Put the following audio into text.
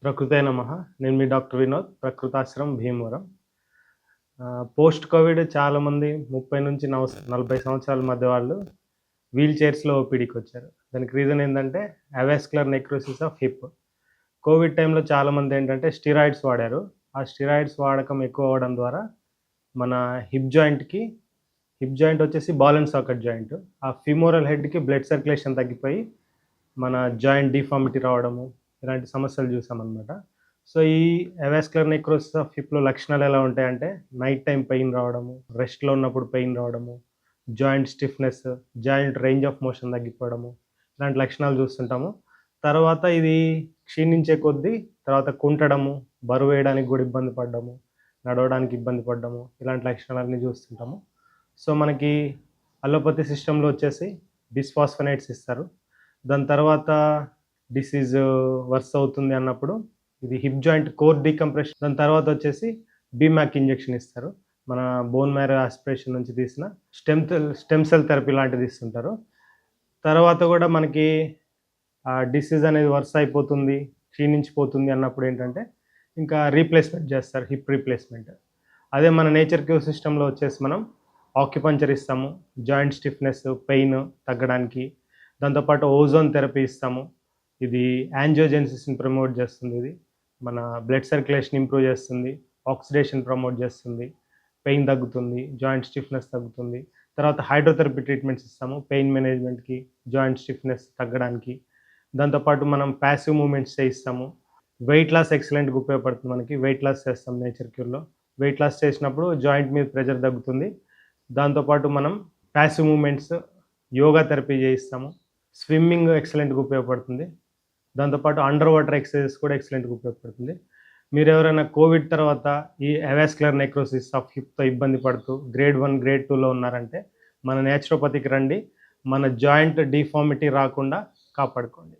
ప్రకృతే నమః. నేను మీ డాక్టర్ వినోద్. ప్రకృతాశ్రమం భీమవరం. పోస్ట్ కోవిడ్ చాలామంది 30-40 సంవత్సరాల మధ్య వాళ్ళు వీల్ చైర్స్‌లో ఓపీడీకొచ్చారు. దానికి రీజన్ ఏందంటే అవస్కులర్ నెక్రోసిస్ ఆఫ్ హిప్. కోవిడ్ టైంలో చాలామంది ఏంటంటే స్టెరాయిడ్స్ వాడారు. ఆ స్టెరాయిడ్స్ వాడకం ఎక్కువ అవ్వడం ద్వారా మన హిప్ జాయింట్ వచ్చేసి బాల్ అండ్ సాకెట్ జాయింట్. ఆ ఫిమోరల్ హెడ్‌కి బ్లడ్ సర్క్యులేషన్ తగ్గిపోయి మన జాయింట్ డిఫార్మిటీ రావడము, ఇలాంటి సమస్యలు చూసామనమాట. సో, ఈ అవస్కులర్ నెక్రోసిస్ ఆఫ్ హిప్‌లో లక్షణాలు ఎలా ఉంటాయంటే, నైట్ టైమ్ పెయిన్ రావడము, రెస్ట్‌లో ఉన్నప్పుడు పెయిన్ రావడము, joint stiffness, joint range of motion తగ్గిపోవడము, ఇలాంటి లక్షణాలు చూస్తుంటాము. తర్వాత ఇది క్షీణించే కొద్దీ తర్వాత కుంటడము, బరువేయడానికి గూడా ఇబ్బంది పడ్డము, నడవడానికి ఇబ్బంది పడ్డము, ఇలాంటి లక్షణాలన్నీ చూస్తుంటాము. సో, మనకి అలోపతి సిస్టమ్‌లో వచ్చేసి బిస్ఫాస్ఫోనేట్స్ ఇస్తారు. దాని తర్వాత డిసీజ్ వర్స్ అవుతుంది అన్నప్పుడు ఇది హిప్ జాయింట్ కోర్ డీకంప్రెషన్, దాని తర్వాత వచ్చేసి బీమాక్ ఇంజెక్షన్ ఇస్తారు. మన బోన్ మ్యారో ఆస్పిరేషన్ నుంచి తీసిన స్టెమ్ సెల్ థెరపీ లాంటిది ఇస్తుంటారు. తర్వాత కూడా మనకి డిసీజ్ అనేది వర్స్ అయిపోతుంది, క్షీణించిపోతుంది అన్నప్పుడు ఏంటంటే ఇంకా రీప్లేస్మెంట్ చేస్తారు, హిప్ రీప్లేస్మెంట్. అదే మన నేచర్ క్యూర్ సిస్టమ్‌లో వచ్చేసి మనం ఆక్యుపంక్చర్ ఇస్తాము, జాయింట్ స్టిఫ్‌నెస్, పెయిన్ తగ్గడానికి. దాంతోపాటు ఓజోన్ థెరపీ ఇస్తాము. ఇది యాంజియోజెనసిస్‌ని ప్రమోట్ చేస్తుంది. ఇది మన బ్లడ్ సర్క్యులేషన్ ఇంప్రూవ్ చేస్తుంది, ఆక్సిడేషన్ ప్రమోట్ చేస్తుంది, పెయిన్ తగ్గుతుంది, జాయింట్ స్టిఫ్‌నెస్ తగ్గుతుంది. తర్వాత హైడ్రోథెరపీ ట్రీట్మెంట్స్ ఇస్తాము పెయిన్ మేనేజ్మెంట్‌కి, జాయింట్ స్టిఫ్‌నెస్ తగ్గడానికి. దాంతోపాటు మనం ప్యాసివ్ మూవ్‌మెంట్స్ చేయిస్తాము. వెయిట్ లాస్ ఎక్సలెంట్‌గా ఉపయోగపడుతుంది మనకి. వెయిట్ లాస్ చేస్తాం నేచర్ క్యూర్‌లో. వెయిట్ లాస్ చేసినప్పుడు జాయింట్ మీద ప్రెషర్ తగ్గుతుంది. దాంతోపాటు మనం ప్యాసివ్ మూవ్‌మెంట్స్, యోగా థెరపీ చేయిస్తాము. స్విమ్మింగ్ ఎక్సలెంట్‌గా ఉపయోగపడుతుంది. దాంతోపాటు అండర్ వాటర్ ఎక్సర్సైజెస్ కూడా ఎక్సలెంట్‌గా ఉపయోగపడుతుంది. మీరెవరైనా కోవిడ్ తర్వాత ఈ అవస్కులర్ నెక్రోసిస్ ఆఫ్ హిప్‌తో ఇబ్బంది పడుతూ గ్రేడ్ 1, గ్రేడ్ 2లో ఉన్నారంటే మన నేచురోపతికి రండి. మన జాయింట్ డిఫార్మిటీ రాకుండా కాపాడుకోండి.